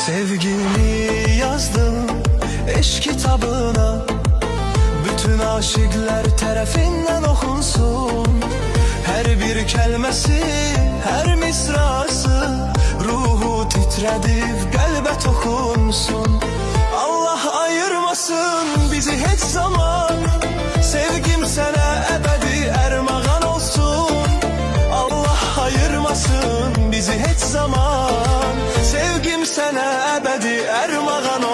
Sevgimi yazdım eşk kitabına, bütün aşıklar tərəfindən oxunsun. Hər bir kəlməsi, hər misrası ruhu titrədib qəlbə toxunsun. Allah ayırmasın bizi heç zaman, sevgim sənə əbədi ərmağan olsun. Allah ayırmasın bizi heç zaman, sevgim sənə əbədi ərmağan olsun.